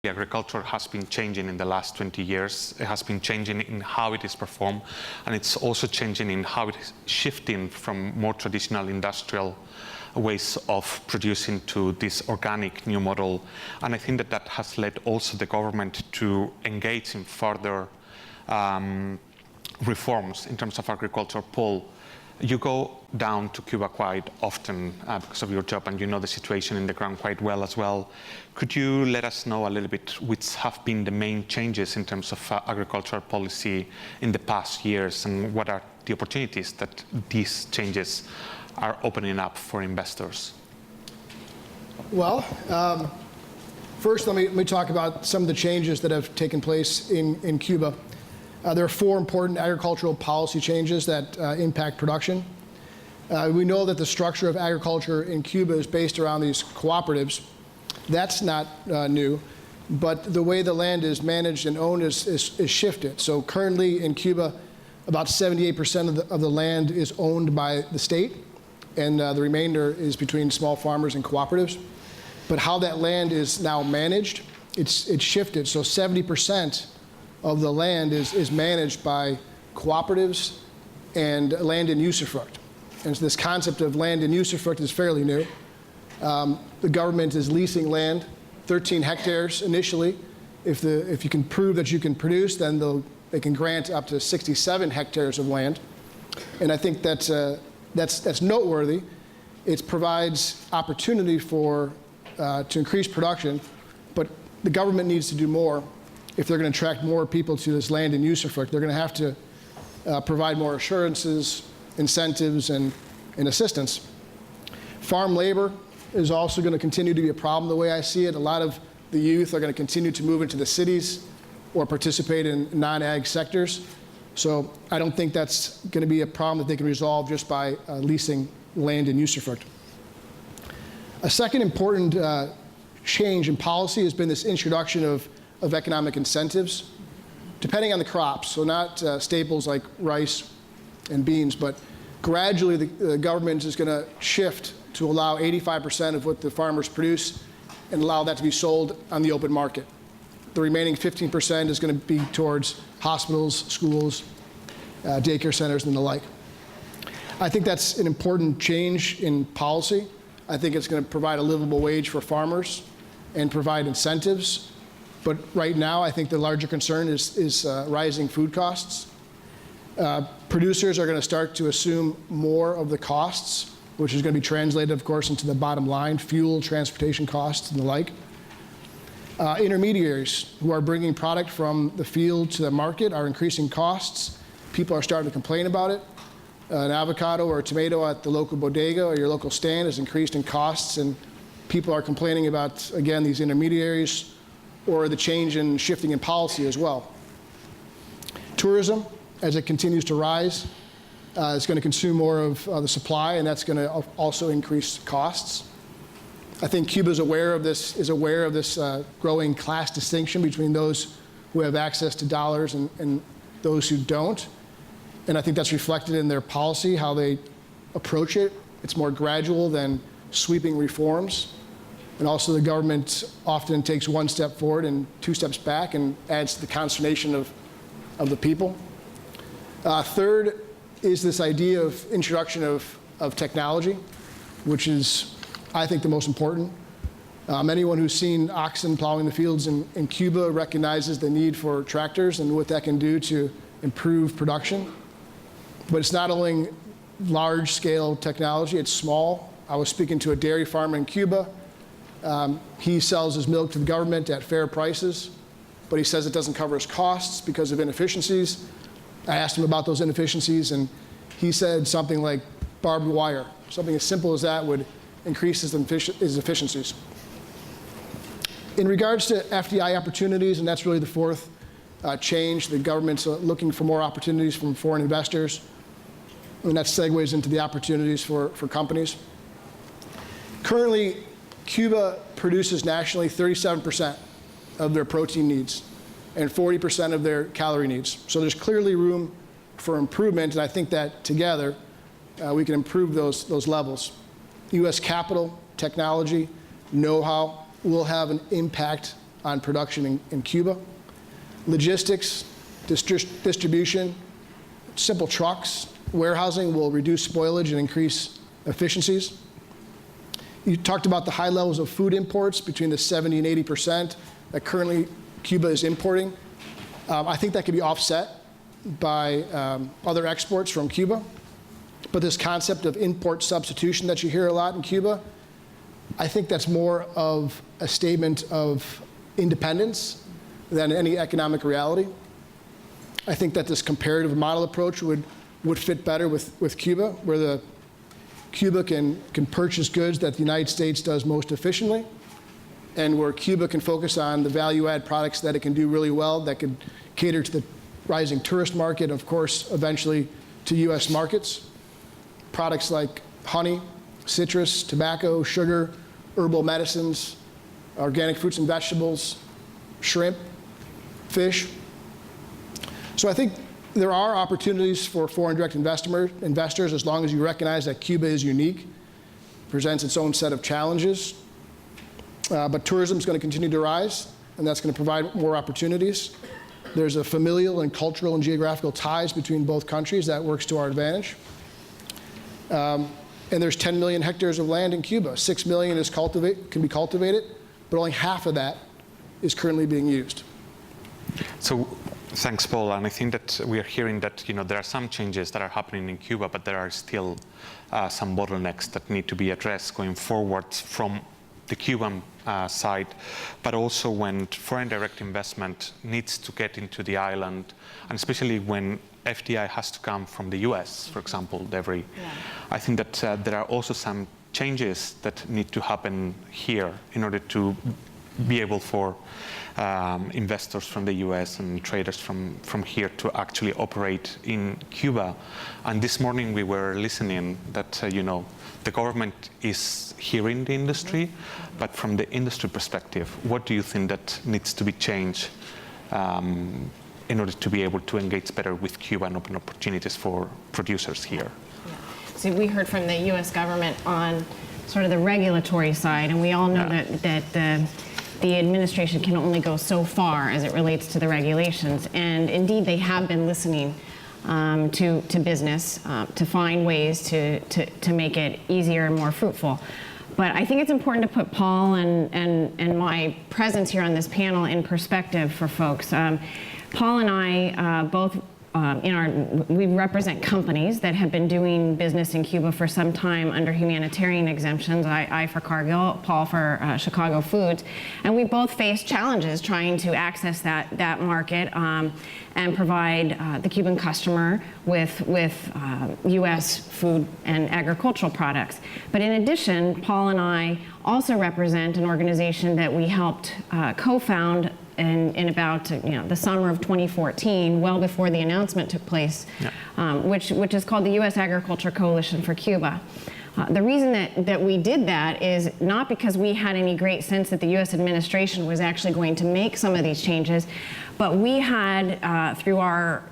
Agriculture has been changing in the last 20 years. It has been changing in how it is performed, and it's also changing in how it is shifting from more traditional industrial ways of producing to this organic new model. And I think that that has led also the government to engage in further reforms in terms of agriculture. Paul, you go down to Cuba quite often because of your job, and you know the situation in the ground quite well as well. Could you let us know a little bit which have been the main changes in terms of agricultural policy in the past years, and what are the opportunities that these changes are opening up for investors? Well, first let me talk about some of the changes that have taken place in Cuba. There are 4 important agricultural policy changes that impact production. We know that the structure of agriculture in Cuba is based around these cooperatives. That's not new, but the way the land is managed and owned is shifted. So currently in Cuba, about 78% of the land is owned by the state, and the remainder is between small farmers and cooperatives. But how that land is now managed, it's shifted. So 70% of the land is managed by cooperatives and land in usufruct. And so this concept of land in usufruct is fairly new. The government is leasing land, 13 hectares initially. If you can prove that you can produce, then they can grant up to 67 hectares of land. And I think that's noteworthy. It provides opportunity to increase production, but the government needs to do more. If they're going to attract more people to this land in usufruct, they're going to have to provide more assurances, incentives, and assistance. Farm labor is also going to continue to be a problem the way I see it. A lot of the youth are going to continue to move into the cities or participate in non-ag sectors. So I don't think that's going to be a problem that they can resolve just by leasing land in usufruct. A second important change in policy has been this introduction of economic incentives, depending on the crops. So not staples like rice and beans, but gradually the government is going to shift to allow 85% of what the farmers produce and allow that to be sold on the open market. The remaining 15% is going to be towards hospitals, schools, daycare centers, and the like. I think that's an important change in policy. I think it's going to provide a livable wage for farmers and provide incentives. But right now, I think the larger concern is rising food costs. Producers are going to start to assume more of the costs, which is going to be translated, of course, into the bottom line, fuel, transportation costs, and the like. Intermediaries who are bringing product from the field to the market are increasing costs. People are starting to complain about it. An avocado or a tomato at the local bodega or your local stand is increased in costs, and people are complaining about, again, these intermediaries or the change in shifting in policy as well. Tourism, as it continues to rise, is going to consume more of the supply, and that's going to also increase costs. I think Cuba is aware of this growing class distinction between those who have access to dollars and those who don't. And I think that's reflected in their policy, how they approach it. It's more gradual than sweeping reforms. And also the government often takes 1 step forward and 2 steps back and adds to the consternation of the people. Third is this idea of introduction of technology, which is, I think, the most important. Anyone who's seen oxen plowing the fields in Cuba recognizes the need for tractors and what that can do to improve production. But it's not only large-scale technology, it's small. I was speaking to a dairy farmer in Cuba. He sells his milk to the government at fair prices, but he says it doesn't cover his costs because of inefficiencies. I asked him about those inefficiencies, and he said something like barbed wire. Something as simple as that would increase his efficiencies. In regards to FDI opportunities, and that's really the fourth change, the government's looking for more opportunities from foreign investors, and that segues into the opportunities for companies. Currently, Cuba produces nationally 37% of their protein needs and 40% of their calorie needs. So there's clearly room for improvement, and I think that together we can improve those levels. U.S. capital, technology, know-how will have an impact on production in Cuba. Logistics, distribution, simple trucks, warehousing will reduce spoilage and increase efficiencies. You talked about the high levels of food imports, between the 70 and 80% that currently Cuba is importing. I think that could be offset by other exports from Cuba. But this concept of import substitution that you hear a lot in Cuba, I think that's more of a statement of independence than any economic reality. I think that this comparative model approach would fit better with Cuba, where Cuba can purchase goods that the United States does most efficiently, and where Cuba can focus on the value-add products that it can do really well, that could cater to the rising tourist market, of course, eventually to US markets. Products like honey, citrus, tobacco, sugar, herbal medicines, organic fruits and vegetables, shrimp, fish. So I think there are opportunities for foreign direct investors as long as you recognize that Cuba is unique, presents its own set of challenges. But tourism is going to continue to rise, and that's going to provide more opportunities. There's a familial and cultural and geographical ties between both countries that works to our advantage. And there's 10 million hectares of land in Cuba. 6 million can be cultivated, but only half of that is currently being used. So, thanks, Paul. And I think that we are hearing that there are some changes that are happening in Cuba, but there are still some bottlenecks that need to be addressed going forward from the Cuban side, but also when foreign direct investment needs to get into the island, and especially when FDI has to come from the US, for example, Devry. Yeah. I think that there are also some changes that need to happen here in order to be able for investors from the US and traders from here to actually operate in Cuba. And this morning we were listening that the government is hearing the industry, but from the industry perspective, what do you think that needs to be changed in order to be able to engage better with Cuba and open opportunities for producers here? Yeah. So we heard from the US government on sort of the regulatory side, and we all know that the administration can only go so far as it relates to the regulations. And indeed, they have been listening to business to find ways to make it easier and more fruitful. But I think it's important to put Paul and my presence here on this panel in perspective for folks. Paul and I both we represent companies that have been doing business in Cuba for some time under humanitarian exemptions. I for Cargill, Paul for Chicago Foods, and we both face challenges trying to access that market and provide the Cuban customer with U.S. food and agricultural products. But in addition, Paul and I also represent an organization that we helped co-found in about the summer of 2014, well before the announcement took place, which is called the U.S. Agriculture Coalition for Cuba. The reason that we did that is not because we had any great sense that the U.S. administration was actually going to make some of these changes, but we had through our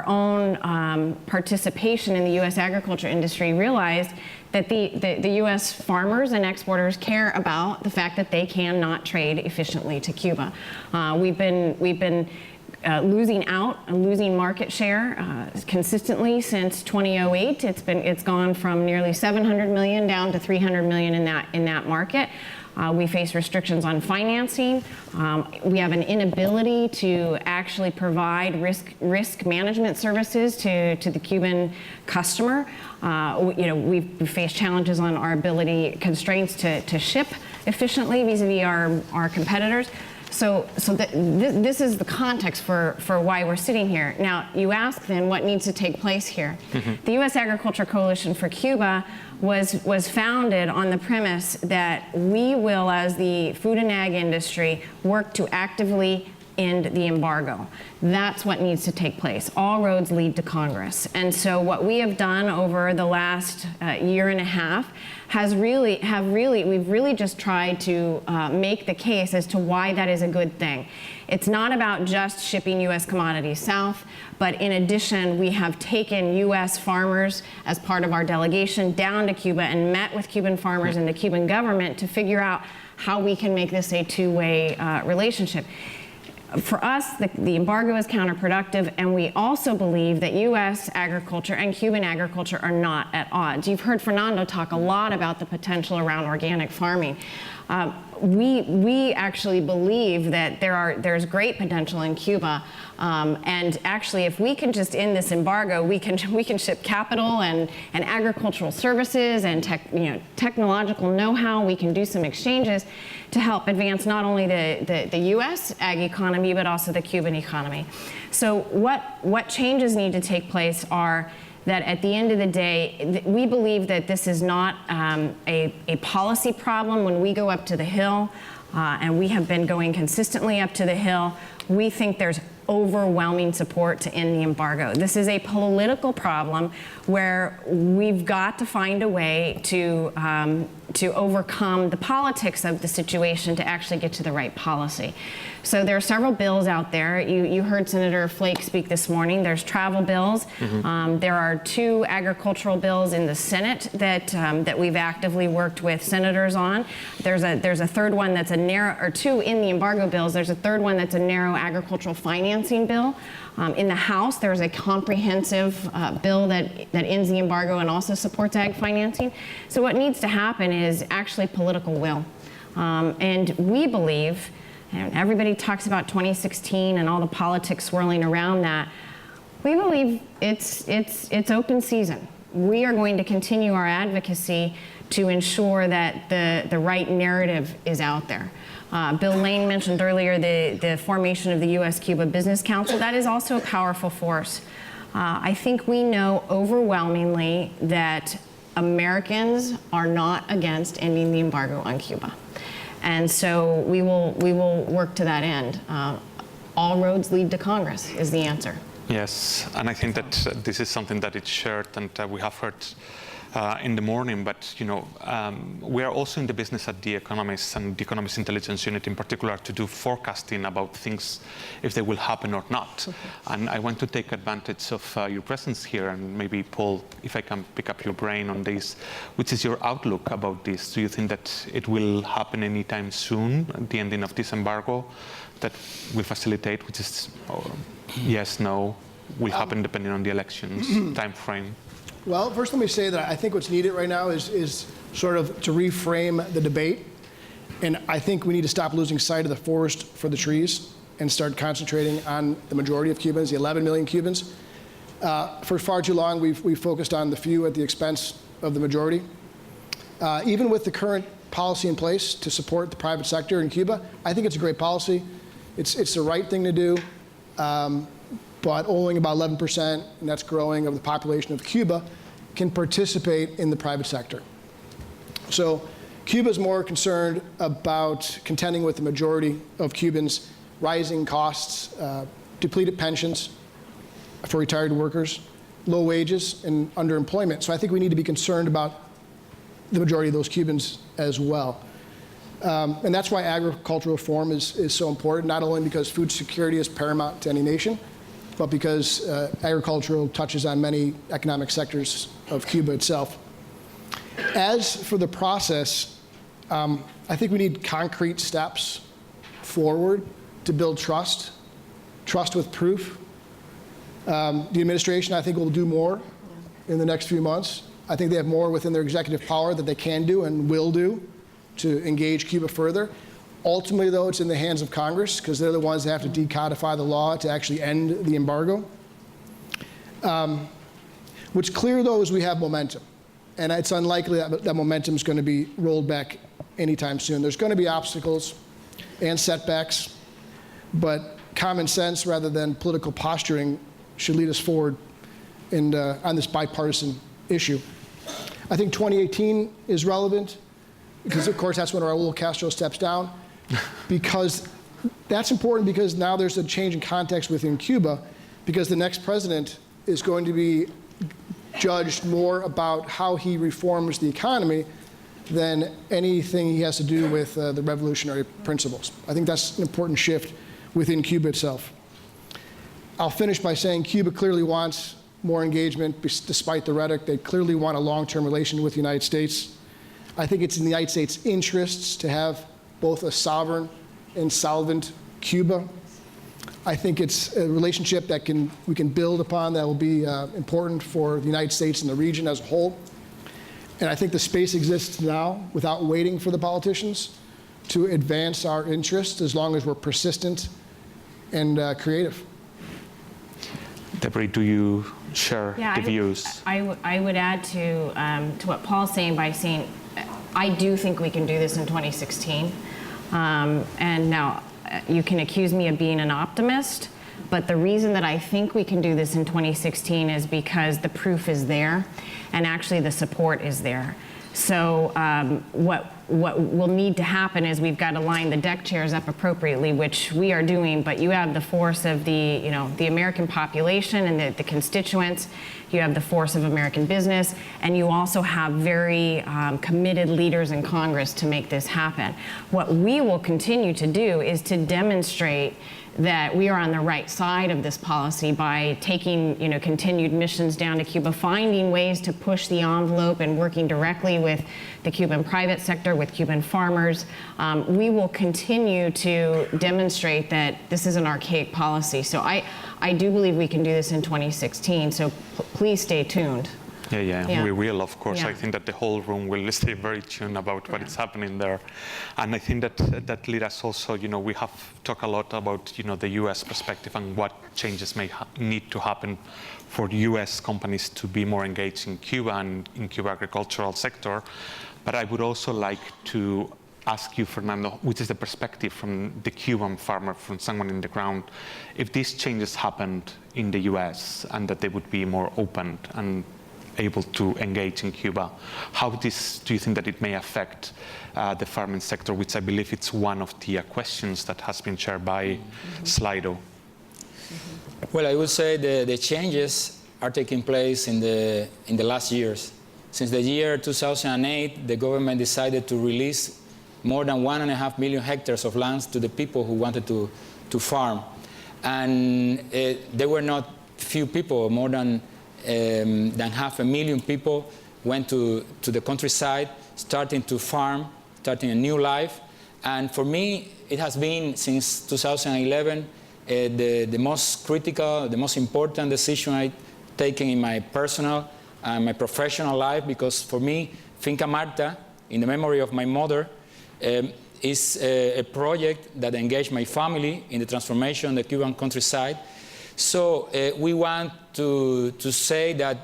own participation in the U.S. agriculture industry realized that the U.S. farmers and exporters care about the fact that they cannot trade efficiently to Cuba. We've been losing out and losing market share consistently since 2008. It's gone from nearly 700 million down to 300 million in that market. We face restrictions on financing. We have an inability to actually provide risk management services to the Cuban customer. We've faced challenges on our ability, constraints to ship efficiently vis-a-vis our competitors. So this is the context for why we're sitting here. Now, you ask then what needs to take place here. Mm-hmm. The U.S. Agriculture Coalition for Cuba was founded on the premise that we will, as the food and ag industry, work to actively end the embargo. That's what needs to take place. All roads lead to Congress. And so what we have done over the last year and a half we've really just tried to make the case as to why that is a good thing. It's not about just shipping U.S. commodities south, but in addition, we have taken U.S. farmers as part of our delegation down to Cuba and met with Cuban farmers and the Cuban government to figure out how we can make this a two-way relationship. For us, the embargo is counterproductive, and we also believe that U.S. agriculture and Cuban agriculture are not at odds. You've heard Fernando talk a lot about the potential around organic farming. We actually believe that there's great potential in Cuba, and actually, if we can just end this embargo, we can ship capital and agricultural services and technological know-how. We can do some exchanges to help advance not only the U.S. ag economy but also the Cuban economy. So what changes need to take place are that at the end of the day, we believe that this is not a policy problem. When we go up to the Hill, and we have been going consistently up to the Hill, we think there's overwhelming support to end the embargo. This is a political problem where we've got to find a way to overcome the politics of the situation to actually get to the right policy. So there are several bills out there. You heard Senator Flake speak this morning. There's travel bills. There are 2 agricultural bills in the Senate that we've actively worked with senators on. There's a third one that's a narrow, or 2 in the embargo bills. There's a third one that's a narrow agricultural financing bill. In the House, there's a comprehensive bill that ends the embargo and also supports ag financing. So what needs to happen is actually political will. And we believe, and everybody talks about 2016 and all the politics swirling around that, we believe it's open season. We are going to continue our advocacy to ensure that the right narrative is out there. Bill Lane mentioned earlier the formation of the U.S.-Cuba Business Council. That is also a powerful force. I think we know overwhelmingly that Americans are not against ending the embargo on Cuba. And so we will work to that end. All roads lead to Congress is the answer. Yes, and I think that this is something that is shared, and we have heard in the morning, but we are also in the business at the Economist and the Economist Intelligence Unit in particular to do forecasting about things, if they will happen or not. And I want to take advantage of your presence here, and maybe Paul, if I can pick up your brain on this, which is your outlook about this? Do you think that it will happen anytime soon, at the ending of this embargo, that will facilitate, which is yes, no, will happen depending on the elections time frame? Well, first let me say that I think what's needed right now is sort of to reframe the debate. And I think we need to stop losing sight of the forest for the trees and start concentrating on the majority of Cubans, the 11 million Cubans. For far too long, we've focused on the few at the expense of the majority. Even with the current policy in place to support the private sector in Cuba, I think it's a great policy. It's the right thing to do. But only about 11%, and that's growing, of the population of Cuba can participate in the private sector. So Cuba is more concerned about contending with the majority of Cubans, rising costs, depleted pensions for retired workers, low wages, and underemployment. So I think we need to be concerned about the majority of those Cubans as well. And that's why agricultural reform is so important, not only because food security is paramount to any nation, but because agriculture touches on many economic sectors of Cuba itself. As for the process, I think we need concrete steps forward to build trust with proof. The administration, I think, will do more in the next few months. I think they have more within their executive power that they can do and will do to engage Cuba further. Ultimately, though, it's in the hands of Congress, because they're the ones that have to decodify the law to actually end the embargo. What's clear, though, is we have momentum. And it's unlikely that momentum is going to be rolled back anytime soon. There's going to be obstacles and setbacks, but common sense rather than political posturing should lead us forward on this bipartisan issue. I think 2018 is relevant because, of course, that's when Raul Castro steps down, because That's important because now there's a change in context within Cuba, because the next president is going to be judged more about how he reforms the economy than anything he has to do with the revolutionary principles. I think that's an important shift within Cuba itself. I'll finish by saying Cuba clearly wants more engagement despite the rhetoric. They clearly want a long-term relation with the United States. I think it's in the United States' interests to have both a sovereign and solvent Cuba. I think it's a relationship that we can build upon that will be important for the United States and the region as a whole. And I think the space exists now without waiting for the politicians to advance our interests as long as we're persistent and creative. Devry, do you share the views? I would add to what Paul's saying by saying, I do think we can do this in 2016. And now, you can accuse me of being an optimist, but the reason that I think we can do this in 2016 is because the proof is there, and actually the support is there. So what will need to happen is we've got to line the deck chairs up appropriately, which we are doing, but you have the force of the American population and the constituents, you have the force of American business, and you also have very committed leaders in Congress to make this happen. What we will continue to do is to demonstrate that we are on the right side of this policy by taking continued missions down to Cuba, finding ways to push the envelope and working directly with the Cuban private sector, with Cuban farmers. We will continue to demonstrate that this is an archaic policy. So I do believe we can do this in 2016, so please stay tuned. Yeah, we will, of course. Yeah. I think that the whole room will stay very tuned about what is happening there. And I think that leads us also, we have talked a lot about, the US perspective and what changes may need to happen for US companies to be more engaged in Cuba and in Cuba agricultural sector. But I would also like to ask you, Fernando, which is the perspective from the Cuban farmer, from someone in the ground, if these changes happened in the US and that they would be more open and able to engage in Cuba, how do you think that it may affect the farming sector, which I believe it's one of the questions that has been shared by Slido? Well, I would say the changes are taking place in the last years. Since the year 2008, the government decided to release more than 1.5 million hectares of lands to the people who wanted to farm. And there were not few people, more than 500,000 people went to the countryside, starting to farm, starting a new life. And for me, it has been, since 2011, the most critical, the most important decision I've taken in my personal and my professional life, because for me, Finca Marta, in the memory of my mother, is a project that engaged my family in the transformation of the Cuban countryside. So we want to say that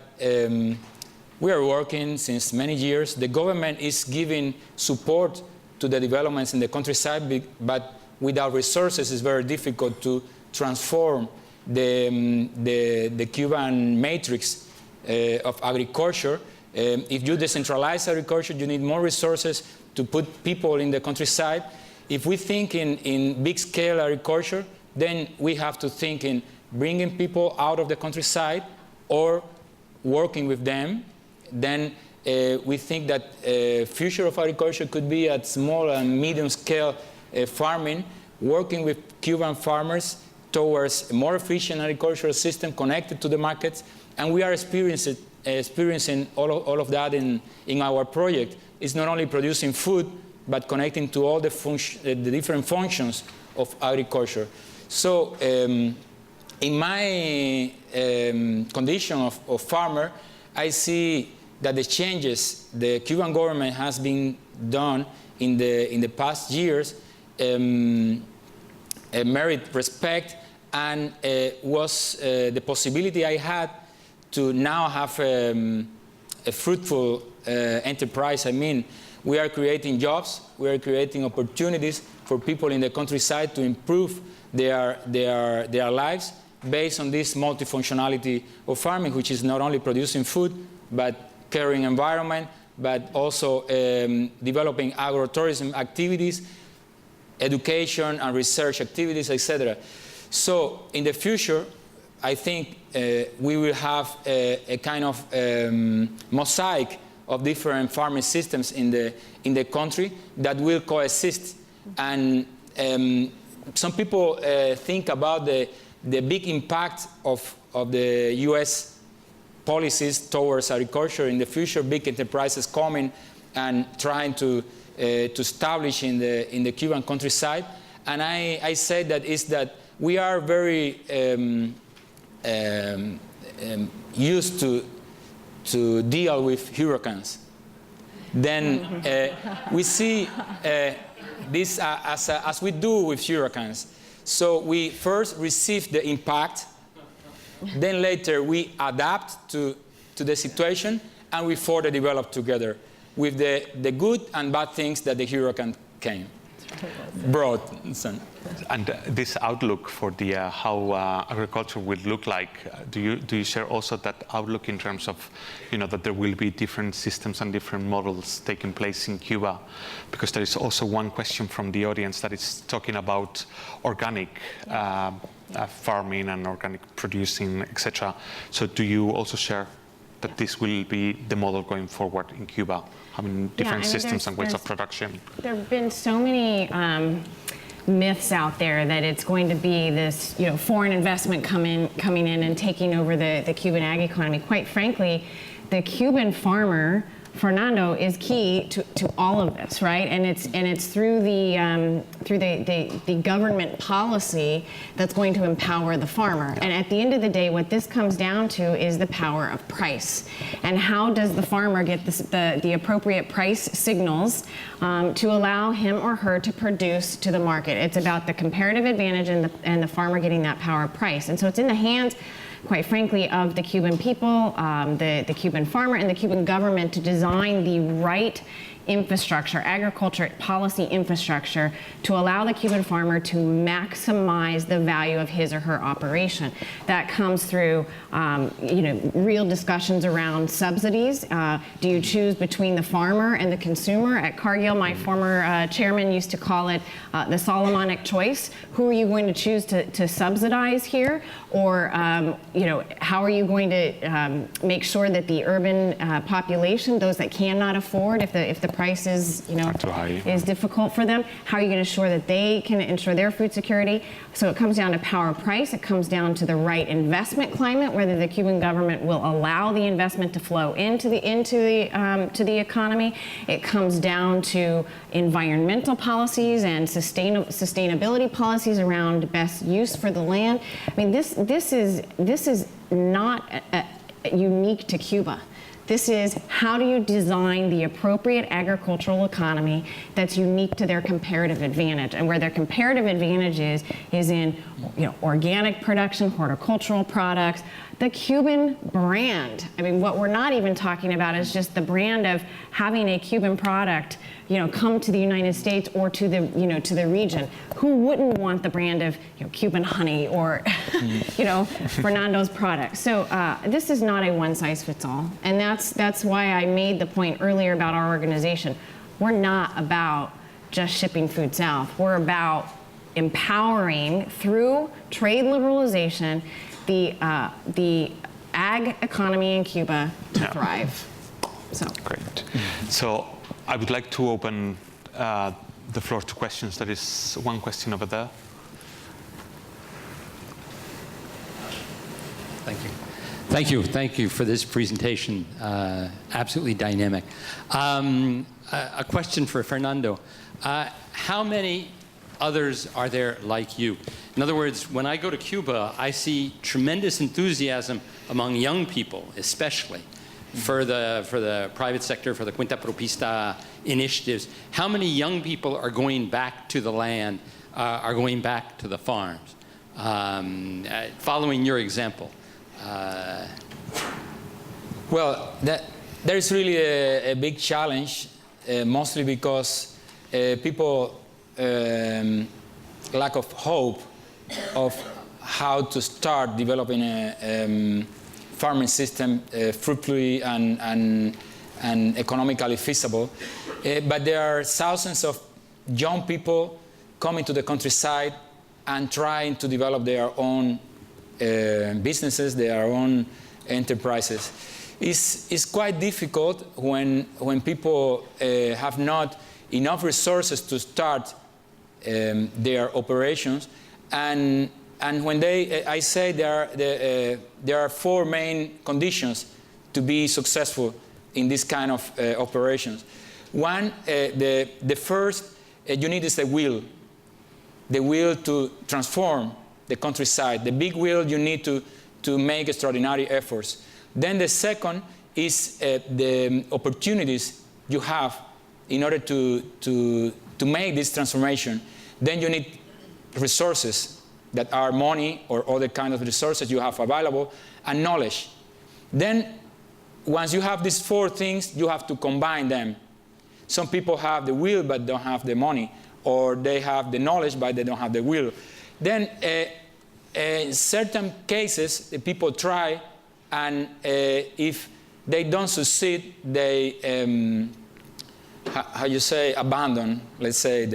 we are working since many years. The government is giving support to the developments in the countryside, but without resources it's very difficult to transform the Cuban matrix of agriculture. If you decentralize agriculture, you need more resources to put people in the countryside. If we think in big-scale agriculture, then we have to think in bringing people out of the countryside or working with them. Then we think that future of agriculture could be at small and medium-scale farming, working with Cuban farmers towards a more efficient agricultural system connected to the markets. And we are experiencing all of that in our project. It's not only producing food, but connecting to all the different functions of agriculture. So in my condition of farmer, I see that the changes the Cuban government has been done in the past years merit respect, and was the possibility I had to now have a fruitful enterprise. I mean, we are creating jobs, we are creating opportunities for people in the countryside to improve their lives based on this multifunctionality of farming, which is not only producing food, but caring environment, but also developing agrotourism activities, education and research activities, etc. So in the future, I think we will have a kind of mosaic of different farming systems in the country that will coexist. And some people think about the big impact of the U.S. policies towards agriculture in the future, big enterprises coming and trying to establish in the Cuban countryside. And I say that is that we are very used to deal with hurricanes. Then we see this as we do with hurricanes. So we first receive the impact, then later we adapt to the situation, and we further develop together with the good and bad things that the hurricane brought. And this outlook for the how agriculture will look like, do you share also that outlook in terms of, that there will be different systems and different models taking place in Cuba? Because there is also one question from the audience that is talking about organic farming and organic producing, etc. So do you also share that this will be the model going forward in Cuba, having different systems and ways of production? There have been so many myths out there that it's going to be this, foreign investment coming in and taking over the Cuban ag economy. Quite frankly, the Cuban farmer, Fernando, is key to all of this, right? And it's through the government policy that's going to empower the farmer. And at the end of the day, what this comes down to is the power of price. And how does the farmer get the appropriate price signals to allow him or her to produce to the market? It's about the comparative advantage and the farmer getting that power of price. And so it's in the hands, quite frankly, of the Cuban people, the Cuban farmer, and the Cuban government to design the right infrastructure, agriculture policy infrastructure, to allow the Cuban farmer to maximize the value of his or her operation. That comes through, real discussions around subsidies. Do you choose between the farmer and the consumer? At Cargill, my former chairman used to call it the Solomonic choice. Who are you going to choose to subsidize here? Or, how are you going to make sure that the urban population, those that cannot afford, if the price is, is difficult for them, how are you going to ensure that they can ensure their food security? So it comes down to power of price. It comes down to the right investment climate, whether the Cuban government will allow the investment to flow into the economy. It comes down to environmental policies and sustainability policies around best use for the land. I mean, this is not unique to Cuba. This is how do you design the appropriate agricultural economy that's unique to their comparative advantage, and where their comparative advantage is in organic production, horticultural products, the Cuban brand. I mean, what we're not even talking about is just the brand of having a Cuban product, come to the United States or to the region. Who wouldn't want the brand of Cuban honey or Fernando's product? So this is not a one-size-fits-all, and that's why I made the point earlier about our organization. We're not about just shipping food south. We're about empowering through trade liberalization the ag economy in Cuba to thrive. So great. So I would like to open the floor to questions. There is one question over there. Thank you for this presentation. Absolutely dynamic. A question for Fernando. How many others are there like you? In other words, when I go to Cuba, I see tremendous enthusiasm among young people, especially for the private sector, for the Cuenta Propista initiatives. How many young people are going back to the land, are going back to the farms, following your example? Well, there is really a big challenge, mostly because people lack of hope of how to start developing a farming system fruitfully and economically feasible. But there are thousands of young people coming to the countryside and trying to develop their own businesses, their own enterprises. It's quite difficult when people have not enough resources to start their operations, and when I say there are four main conditions to be successful in this kind of operations. One, the first you need is the will to transform the countryside. The big will you need to make extraordinary efforts. Then the second is the opportunities you have in order to make this transformation. Then you need resources that are money or other kind of resources you have available, and knowledge. Then once you have these four things, you have to combine them. Some people have the will but don't have the money, or they have the knowledge but they don't have the will. Then in certain cases, the people try, and if they don't succeed, they, abandon, let's say,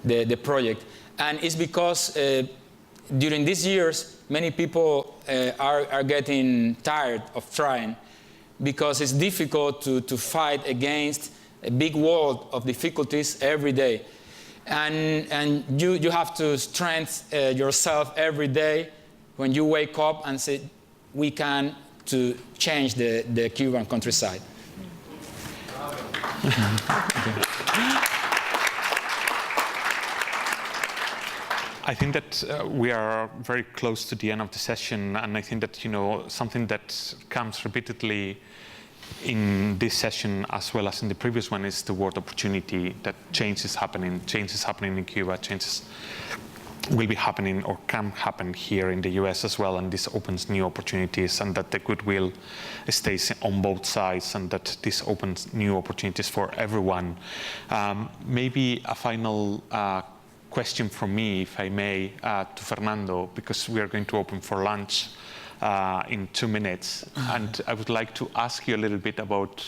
the project. And it's because during these years, many people are getting tired of trying, because it's difficult to fight against a big wall of difficulties every day. And you have to strengthen yourself every day when you wake up and say, we can to change the Cuban countryside. I think that we are very close to the end of the session, and I think that something that comes repeatedly in this session as well as in the previous one is the word opportunity. That change is happening in Cuba, changes will be happening or can happen here in the US as well, and this opens new opportunities, and that the goodwill stays on both sides, and that this opens new opportunities for everyone. Maybe a final question from me, if I may, to Fernando, because we are going to open for lunch in 2 minutes, and I would like to ask you a little bit about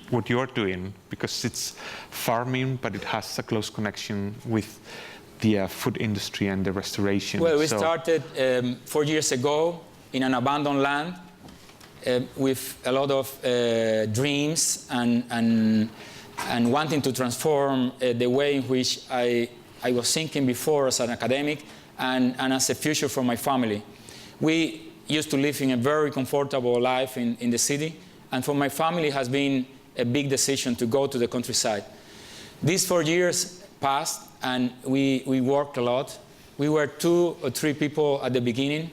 what you're doing, because it's farming, but it has a close connection with the food industry and the restoration. Well, we started 4 years ago in an abandoned land with a lot of dreams and wanting to transform the way in which I was thinking before as an academic and as a future for my family. We used to live in a very comfortable life in the city, and for my family it has been a big decision to go to the countryside. These 4 years passed, and we worked a lot. We were 2 or 3 people at the beginning.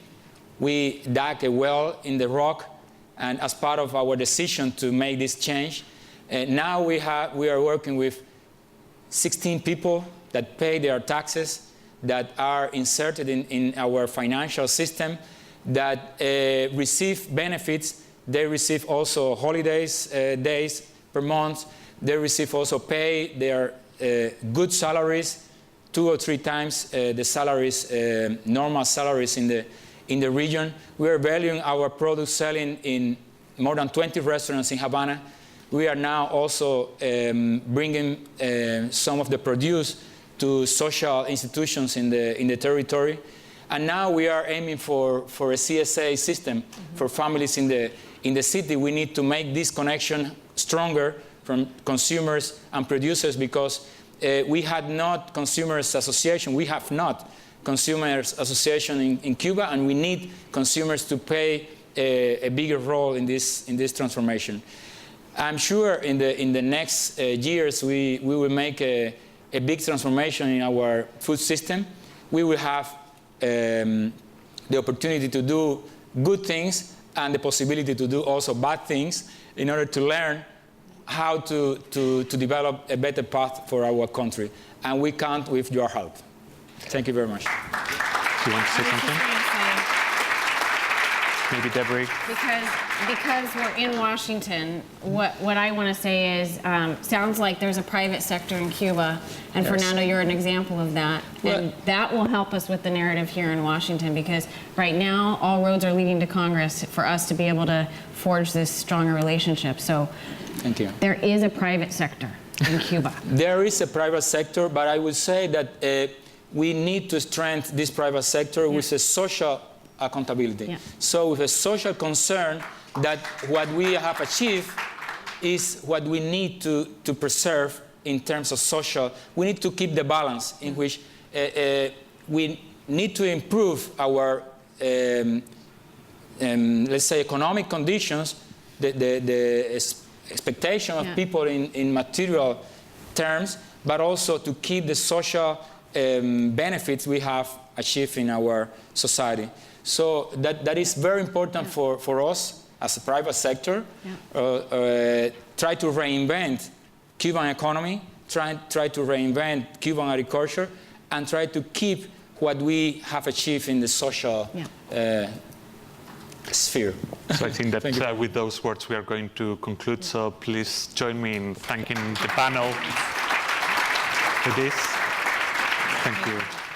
We dug a well in the rock, and as part of our decision to make this change, now we are working with 16 people that pay their taxes, that are inserted in our financial system, that receive benefits. They receive also holidays, days per month. They receive also pay their good salaries, 2 or 3 times the salaries, normal salaries in the region. We are valuing our products selling in more than 20 restaurants in Havana. We are now also bringing some of the produce to social institutions in the territory. And now we are aiming for a CSA system for families in the city. We need to make this connection stronger from consumers and producers, because we had not consumers association. We have not consumers association in Cuba, and we need consumers to play a bigger role in this transformation. I'm sure in the next years we will make a big transformation in our food system. We will have the opportunity to do good things and the possibility to do also bad things in order to learn how to develop a better path for our country. And we count with your help. Thank you very much. Do you want to say something? Maybe Devry? Because we're in Washington, what I want to say is, sounds like there's a private sector in Cuba, and yes. Fernando, you're an example of that. Well, and that will help us with the narrative here in Washington, because right now all roads are leading to Congress for us to be able to forge this stronger relationship. So thank you. There is a private sector in Cuba. There is a private sector, but I would say that we need to strengthen this private sector with a social accountability. Yeah. So with a social concern that what we have achieved is what we need to preserve in terms of social. We need to keep the balance in which we need to improve our, let's say, economic conditions, the expectation of people in material terms, but also to keep the social benefits we have achieved in our society. So that is very important for us as a private sector. Try to reinvent Cuban economy, try to reinvent Cuban agriculture, and try to keep what we have achieved in the social sphere. So I think that with those words we are going to conclude. So please join me in thanking the panel for this. Thank you.